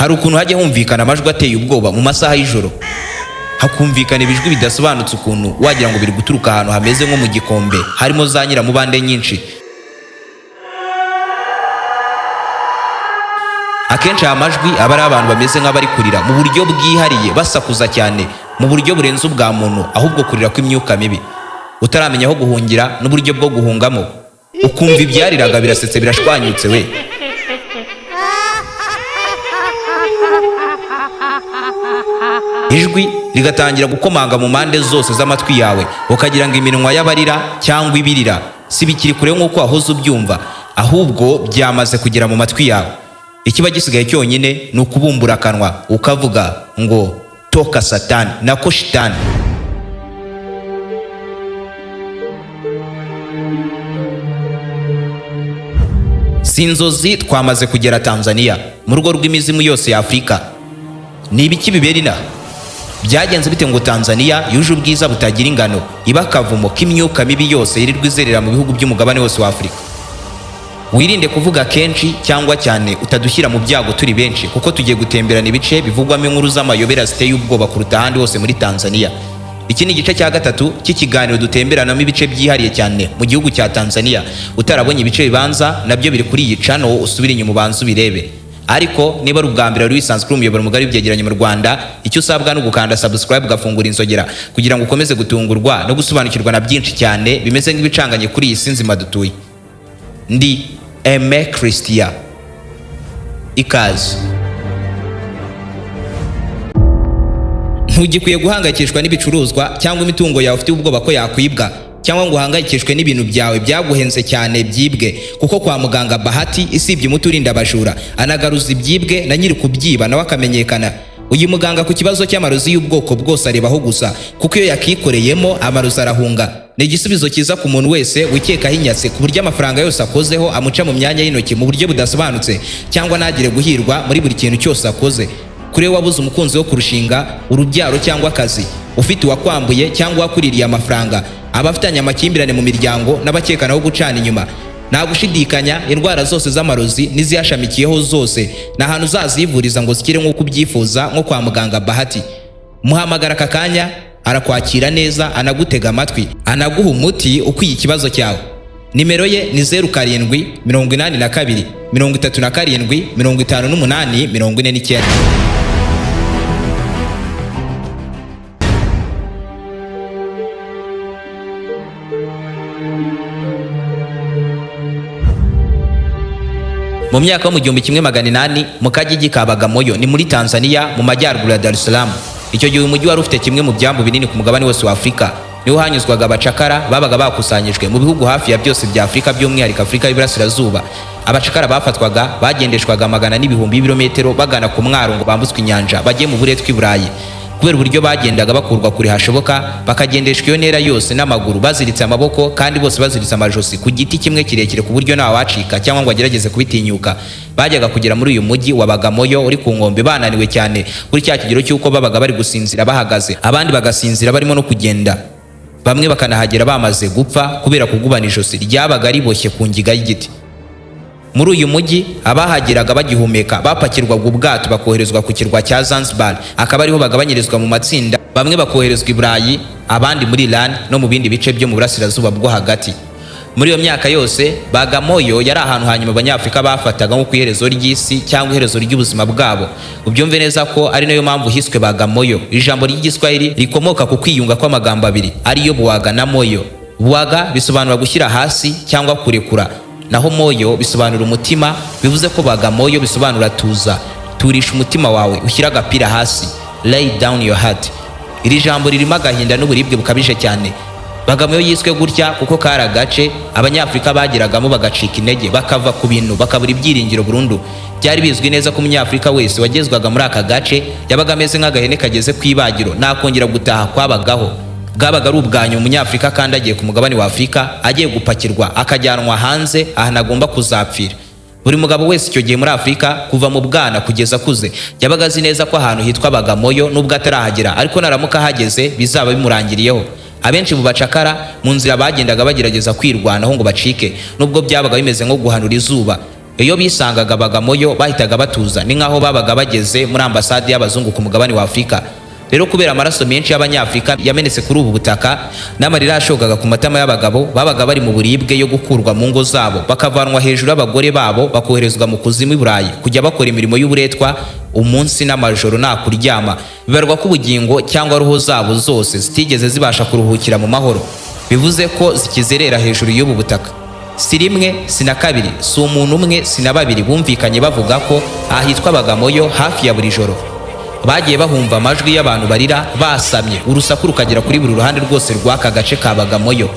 hari ukuntu hajya humvikana amajwi ateye ubwoba mu masaha y'ijoro, hakumvikana ibijwi bidasobanutse ukuntu wagira ngo biri guturuka ahantu hameze nko mu gikombe harimo za nyiramubande nyinshi. Akenshi aya majwi aba ari abantu bameze nk'abari kurira mu buryo bwihariye, basakuza cyane mu buryo burenze ubwa muntu, ahubwo kurira kw'imyuka mibi utaramenya aho guhungira n'uburyo bwo guhungamo, ukumva ibyariraga birasetse birashwanyutse we. Ijwi rigatangira gukomanga mu mpande zose z'amatwi yawe, ukagira ngo iminwa y'abarira cyangwa ibirira si bikiri kure nk'uko wahoze ubyumva, ahubwo byamaze kugera mu matwi yawe. Ikiba gisigaye cyonyine ni ukubumbura akanwa ukavuga ngo toka Satani nako shitani. Sinzozi twamaze kugera Tanzania, mu rugo rw'imizimu yose ya Afrika. Ni ibiki bibera inaha? Byagenze bite ngo Tanzania yuje ubwiza butagira ingano iba akavumo k'imyuka mibi yose yirirwa izerera mu bihugu by'umugabane wose wa Afrika? Wirinde kuvuga kenshi cyangwa cyane utadushyira mu byago turi benshi, kuko tugiye gutemberana ibice bivugwamo inkuru z'amayobera ziteye ubwoba kuruta ahandi hose muri Tanzania. Iki ni igice cya gatatu cy'ikiganiro dutemberanamo ibice byihariye cyane mu gihugu cya Tanzania. Utarabonye ibice bibanza nabyo biri kuri iyi channel, usubire inyuma ubanze ubirebe. Ariko niba ari ubwa mbere wari wisanzwe uri umuyoboro mugari w'ibyegeranyo mu Rwanda, icyo usabwa ni ugukanda subscribe ugafungura inzogera kugira ngo ukomeze gutungurwa no gusobanukirwa na byinshi cyane bimeze nk'ibicanganye kuri iyi si nzima dutuye. Ndi Aime Christian, ikaze. Ntugikwiye guhangayikishwa n'ibicuruzwa cyangwa imitungo yawe ufite ubwoba ko yakwibwa, cyangwa ngo uhangayikishwe n'ibintu byawe byaguhenze cyane byibwe, kuko kwa muganga Bahati isibye umuti urinda abajura anagaruza ibyibwe na nyiri kubyiba nawe akamenyekana. Uyu muganga ku kibazo cy'amarozi y'ubwoko bwose arebaho gusa, kuko iyo yakikoreyemo amarozi arahunga. Ni igisubizo cyiza ku muntu wese wikekaho inyatsi ku buryo amafaranga yose akozeho amuca mu myanya y'intoki mu buryo budasobanutse, cyangwa ntagire guhirwa muri buri kintu cyose akoze. Kuri wabuze umukunzi wo kurushinga, urubyaro cyangwa akazi, ufite uwakwambuye cyangwa wakuririye amafaranga, abafitanye amakimbirane mu miryango n'abakekanaho gucana inyuma, nta gushidikanya indwara zose z'amarozi n'iziyashamikiyeho zose ni ahantu uzazivuriza ngo zikire nk'uko ubyifuza, nko kwa muganga Bahati. Muhamagara aka kanya, arakwakira neza, anagutega amatwi, anaguha umuti ukwiye ikibazo cyawe. Nimero ye ni 0782 37 58 49. Mu myaka yo mu 1800 mu kagigi ka Bagamoyo ni muri Tanzania mu majyaruguru ya Dar es Salaam. Icyo gihe umujyi wari ufite kimwe mu byambu binini ku mugabane wose wa Afrika. Niho hanyuzwaga abacakara babaga bakusanyijwe mu bihugu hafi ya byose bya Afrika, by'umwihariko Afrika y'Iburasirazuba. Abacakara bafatwaga bagendeshwaga magana n'ibihumbi ibirometero bagana ku mwaro ngo bambutswe inyanja bajye mu buretwa i Burayi. Kubera uburyo bagendaga bakurwa kure hashoboka, bakagendeshwa iyo ntera yose n'amaguru baziritse amaboko, kandi bose baziritse amajosi ku giti kimwe kirekire ku buryo ntawe wacika cyangwa ngo agerageze kubitinyuka. Bajyaga kugera muri uyu mujyi wa Bagamoyo uri ku nkombe bananiwe cyane, kuri cya kigero cy'uko babaga bari gusinzira bahagaze, abandi bagasinzira barimo no kugenda. Bamwe bakanahagera bamaze gupfa kubera kugubana ijosi ryabaga riboshye ku ngiga y'igiti. Muri uyu mujyi abahageraga bagihumeka bapakirwaga ubwato bakoherezwa ku kirwa cya Zanzibar, akaba ariho bagabanyirizwa mu matsinda, bamwe bakoherezwa i Burayi, abandi muri IREN no mu bindi bice byo mu burasirazuba bwo hagati. Muri iyo myaka yose Bagamoyo yari ahantu hanyuma abanyafrika bafataga nko ku iherezo ry'isi cyangwa iherezo ry'ubuzima bwabo. Ubyumve neza ko ari nayo mpamvu hiswe Bagamoyo. Ijambo ry'igiswahili rikomoka ku kwiyunga kw'amagambo abiri ariyo bwaga na moyo. Bwaga bisobanura gushyira hasi cyangwa kurekura, naho moyo bisobanura umutima, bivuze ko Bagamoyo bisobanura tuza, turisha umutima wawe, ushyira agapira hasi, lay down your heart. Iri jambo ririmo agahinda n'uburibwe bukabije cyane. Bagamoyo yiswe gutya kuko kari agace abanyafrika bagiragamo bagacika intege, bakava ku bintu, bakabura ibyiringiro burundu. Byari bizwi neza ko umunyafrika wese wagezwaga muri aka gace yabaga ameze nk'agahene kageze kwibagiro, nakongera gutaha kwabagaho. Bwabaga ari ubwanyu umunyafrika kandi agiye ku mugabane wa Afrika, agiye gupakirwa akajyanwa hanze ahantu agomba kuzapfira. Buri mugabo wese icyo gihe muri Afrika kuva mu bwana kugeza akuze yabaga azi neza ko ahantu hitwa Bagamoyo nubwo atarahagera, ariko naramuka hageze bizaba bimurangiriyeho. Abenshi mu bacakara mu nzira bagendaga bagerageza kwirwanaho ngo bacike, nubwo byabaga bimeze nko guhanura izuba. iyo bisangaga bagamoyo bahitaga batuza, ni nkaho babaga bageze muri ambasade y'abazungu ku mugabane wa Afurika. Rero kubera amaraso menshi y'abanyafrika yamenetse kuri ubu butaka n'amarira ashogaga ku matama y'abagabo, babaga bari mu buribwe yo gukurwa mu ngo zabo, bakavanwa hejuru y'abagore babo bakoherezwa mu kuzimu i Burayi kujya bakora imirimo y'uburetwa umunsi n'amajoro nta kuryama. Bibarwa ko ubugingo cyangwa roho zabo zose zitigeze zibasha kuruhukira mu mahoro, bivuze ko zikizerera hejuru y'ubu butaka. Si rimwe, si na kabiri, si umuntu umwe, si na babiri bumvikanye bavuga ko ahitwa bagamoyo hafi ya buri joro bagiye bahumva amajwi y'abantu barira basamye, urusaku rukagera kuri buri ruhande rwose rw'aka gace ka bagamoyo,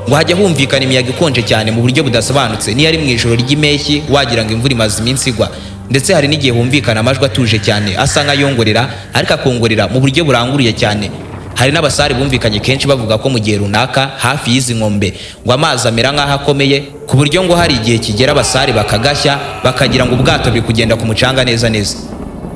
ngo hajya humvikana imiyaga ikonje cyane mu buryo budasobanutse. Niyo ari mu ijoro ry'impeshyi wagira ngo imvura imaze iminsi igwa, ndetse hari n'igihe humvikana amajwi atuje cyane asa nk'ayongorera, ariko akongorera mu buryo buranguruye cyane. Hari n'abasare bumvikanye kenshi bavuga ko mu gihe runaka hafi y'izi nkombe ngo amazi amera nk'aho akomeye, ku buryo ngo hari igihe kigera abasare bakagashya bakagira ngo ubwato buri kugenda ku mucanga neza neza.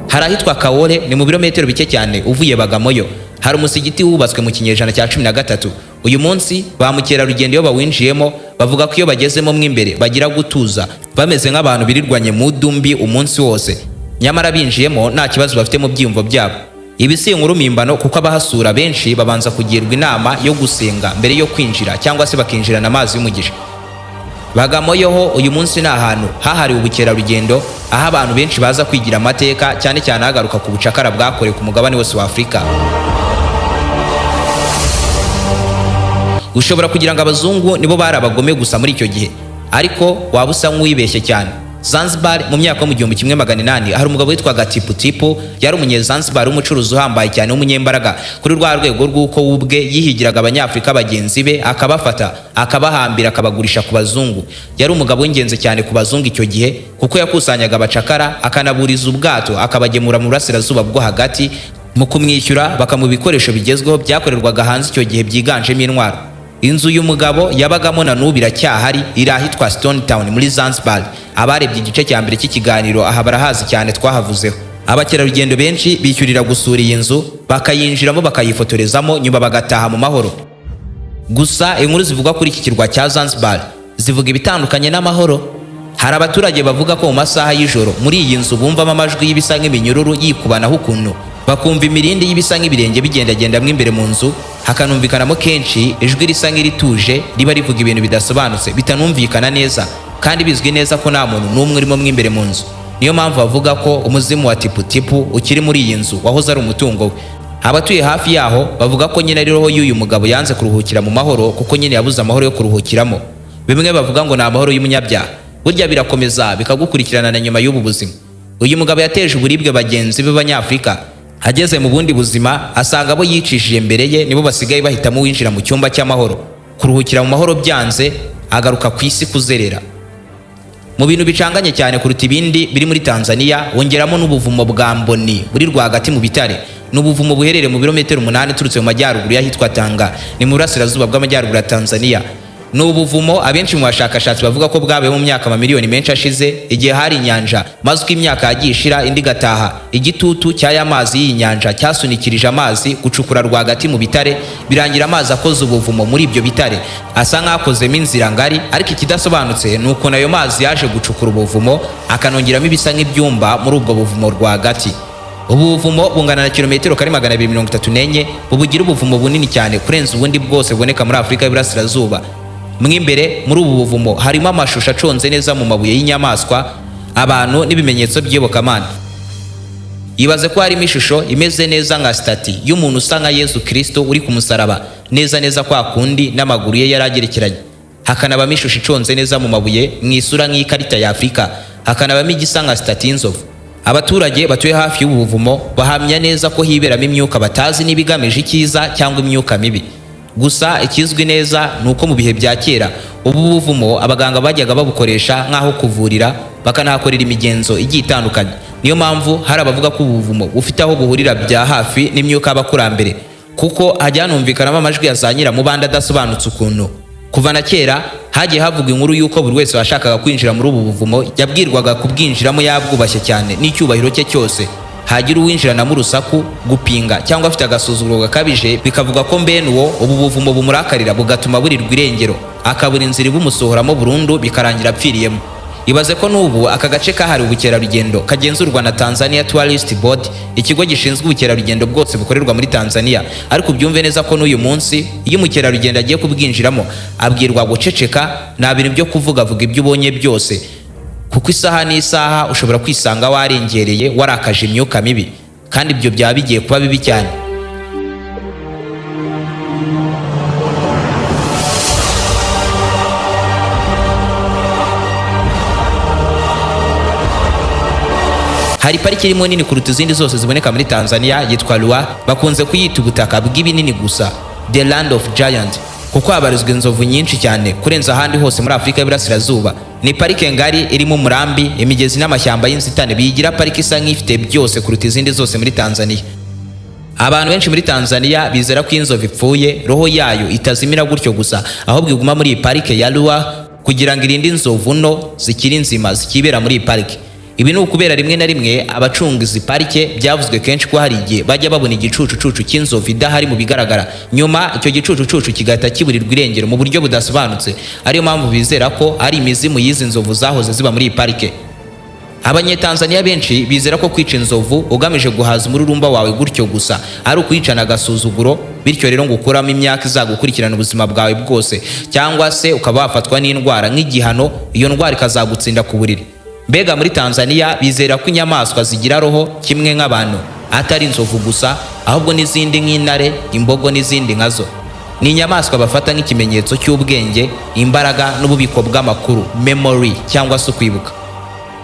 Hari ahitwa Kawore, ni mu birometero bike cyane uvuye bagamoyo. Hari umusigiti wubatswe mu kinyejana cya 13. Uyu munsi ba mukerarugendo iyo bawinjiyemo bavuga ko iyo bagezemo mw'imbere bagira gutuza, bameze nk'abantu birirwanye mu dumbi umunsi wose, nyamara binjiyemo nta kibazo bafite mu byiyumvo byabo. Ibi si inkuru mpimbano, kuko abahasura benshi babanza kugirwa inama yo gusenga mbere yo kwinjira, cyangwa se bakinjirana amazi y'umugisha. Bagamoyo ho uyu munsi ni ahantu hahariwe ubukerarugendo, aho abantu benshi baza kwigira amateka, cyane cyane hagaruka ku bucakara bwakorewe ku mugabane wose wa Afurika. Ushobora kugira ngo abazungu nibo bari abagome gusa muri icyo gihe, ariko waba usa nk'uwibeshye cyane. Zanzibar mu myaka yo mu 1800 hari umugabo witwaga Tiputipu, yari umunyezanzibar w'umucuruzi uhambaye cyane w'umunyembaraga kuri rwa rwego rw'uko ubwe yihigiraga abanyafrika bagenzi be, akabafata akabahambira akabagurisha ku bazungu. Yari umugabo w'ingenzi cyane ku bazungu icyo gihe, kuko yakusanyaga abacakara akanaburiza ubwato akabagemura mu burasirazuba bwo hagati, mu kumwishyura bakamuha ibikoresho bigezweho byakorerwaga hanze icyo gihe byiganjemo intwaro. Inzu y'umugabo yabagamo na n'ubu iracyahari, iri ahitwa Stone Town muri Zanzibar. Abarebye igice cya mbere cy'ikiganiro aha barahazi cyane twahavuzeho. Abakerarugendo benshi bishyurira gusura iyi nzu, bakayinjiramo bakayifotorezamo, nyuma bagataha mu mahoro. Gusa inkuru zivuga kuri iki kirwa cya Zanzibar zivuga ibitandukanye n'amahoro. Hari abaturage bavuga ko mu masaha y'ijoro muri iyi nzu bumvamo amajwi y'ibisa nk'iminyururu yikubanaho ukuntu, bakumva imirindi y'ibisa nk'ibirenge bigendagenda imbere mu nzu, hakanumvikanamo kenshi ijwi risa nk'irituje riba rivuga ibintu bidasobanutse bitanumvikana neza, kandi bizwi neza ko nta muntu n'umwe urimo imbere mu nzu. Niyo mpamvu bavuga ko umuzimu wa Tiputipu ukiri muri iyi nzu wahoze ari umutungo we. Abatuye hafi yaho bavuga ko nyine ari roho y'uyu mugabo yanze kuruhukira mu mahoro, kuko nyine yabuze amahoro yo kuruhukiramo. Bimwe bavuga ngo ni amahoro y'umunyabyaha, burya birakomeza bikagukurikirana na nyuma y'ubu buzima. Uyu mugabo yateje uburibwe bagenzi be b'Abanyafrika, ageze mu bundi buzima asanga abo yicishije mbere ye nibo basigaye bahitamo winjira mu cyumba cy'amahoro. Kuruhukira mu mahoro byanze, agaruka ku isi kuzerera. Mu bintu bicanganye cyane kuruta ibindi biri muri Tanzania, wongeramo n'ubuvumo bwa Mboni buri rwagati mu bitare. N'ubuvumo buherereye mu birometero 8 turutse mu majyaruguru y'ahitwa Tanga, ni mu burasirazuba bw'amajyaruguru ya Tanzania. N'ubuvumo abenshi mu bashakashatsi bavuga ko bwabaye mu myaka amamiliyoni menshi ashize, igihe hari inyanja, maze uko imyaka yagiye ishira indi gataha, igitutu cy'aya mazi y'inyanja cyasunikirije amazi gucukura rwagati mu bitare, birangira amazi akoze ubuvumo muri ibyo bitare, asa nk'akozemo inzira ngari. Ariko ikidasobanutse ni uko nayo mazi yaje gucukura ubuvumo akanongeramo ibisa nk'ibyumba muri ubwo buvumo rwagati. Ubu buvumo bungana na kilometero kari 234, bubugira ubuvumo bunini cyane kurenza ubundi bwose buboneka muri Afurika y'Iburasirazuba. Mwimbere muri ubu buvumo harimo amashusho aconze neza mu mabuye y'inyamaswa, abantu n'ibimenyetso by'iyobokamana. Ibaze ko harimo ishusho imeze neza nka stati y'umuntu usa nka Yesu Kristo uri ku musaraba, neza neza kwa kundi n'amaguru ye yaragerekeranye. Hakanabamo ishusho iconze neza mu mabuye mu isura nk'ikarita ya Afurika, hakanabamo igisa nka stati y'inzovu. Abaturage batuye hafi y'ubu buvumo bahamya neza ko hiberamo imyuka batazi n'ibigamije icyiza cyangwa imyuka mibi. Gusa ikizwi neza ni uko mu bihe bya kera ubu buvumo abaganga bajyaga babukoresha nk'aho kuvurira, bakanahakorera imigenzo igiye itandukanye. Niyo mpamvu hari abavuga ko ubu buvumo bufite aho buhurira bya hafi n'imyuka y'abakurambere, kuko hajya hanumvikanamo amajwi ya za nyiramubanda adasobanutse ukuntu. Kuva na kera hagiye havugwa inkuru y'uko buri wese washakaga kwinjira muri ubu buvumo yabwirwaga kubwinjiramo yabwubashye cyane n'icyubahiro cye cyose. Hagira uwinjirana mu rusaku, gupinga cyangwa afite agasuzuguro gakabije, bikavuga ko mbene uwo ubu buvumo bumurakarira bugatuma burirwa irengero, akabura inzira ibumusohoramo burundu bikarangira apfiriyemo. Ibaze ko n'ubu aka gace kahariwe ubukerarugendo kagenzurwa na Tanzania Tourist Board, ikigo gishinzwe ubukerarugendo bwose bukorerwa muri Tanzania. Ariko byumve neza ko n'uyu munsi iyo umukerarugendo agiye kubwinjiramo abwirwa guceceka, nta bintu byo kuvuga ibyo ubonye byose, kuko isaha n'isaha ushobora kwisanga warengereye warakaje imyuka mibi, kandi ibyo byaba bigiye kuba bibi cyane. Hari pariki irimo nini kuruta izindi zose ziboneka muri Tanzania, yitwa Ruwa, bakunze kuyita ubutaka bw'ibinini gusa, the land of giant, kuko habarizwa inzovu nyinshi cyane kurenza ahandi hose muri Afurika y'Iburasirazuba. Ni parike ngari irimo umurambi, imigezi n'amashyamba y'inzitane biyigira pariki isa nk'ifite byose kuruta izindi zose muri Tanzania. Abantu benshi muri Tanzania bizera ko inzovu ipfuye roho yayo itazimira gutyo gusa, ahubwo iguma muri iyi parike ya Ruwa kugira ngo irinde inzovu nto zikiri nzima zikibera muri iyi parike. Ibi ni ukubera rimwe na rimwe abacunga izi parike byavuzwe kenshi ko hari igihe bajya babona igicucucucu cy'inzovu idahari mu bigaragara, nyuma icyo gicucucucu kigahita kiburirwa irengero mu buryo budasobanutse. Ariyo mpamvu bizera ko ari imizimu y'izi nzovu zahoze ziba muri iyi parike. Abanyetanzania benshi bizera ko kwica inzovu ugamije guhaza umururumba wawe gutyo gusa ari ukuyicana agasuzuguro, bityo rero ngo ukuramo imyaka izagukurikirana ubuzima bwawe bwose, cyangwa se ukaba wafatwa n'indwara nk'igihano, iyo ndwara ikazagutsinda ku buriri. Mbega muri Tanzania bizera ko inyamaswa zigira roho kimwe nk'abantu, atari inzovu gusa ahubwo n'izindi nk'intare, imbogo n'izindi nkazo. Ni inyamaswa bafata nk'ikimenyetso cy'ubwenge, imbaraga n'ububiko bw'amakuru, memory cyangwa se ukwibuka.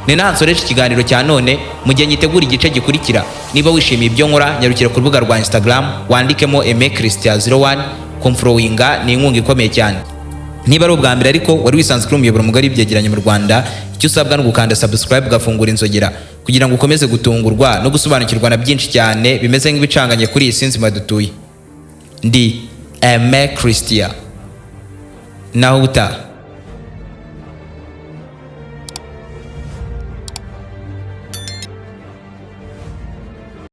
Ni nansoreje ikiganiro cya none, mu gihe nyitegura igice gikurikira. Niba wishimiye ibyo nkora, nyarukira ku rubuga rwa Instagram wandikemo aime_christian01, kumfollowinga ni inkunga ikomeye cyane. Niba ari ubwa mbere ariko wari wisanzwe kuri umuyoboro mugari w'ibyegeranyo mu Rwanda, icyo usabwa no gukanda subscribe ugafungura inzogera kugira ngo ukomeze gutungurwa no gusobanukirwa na byinshi cyane bimeze nk'ibicanganye kuri iyi si nzima dutuye. Ndi Aime Christian. Naho utaha.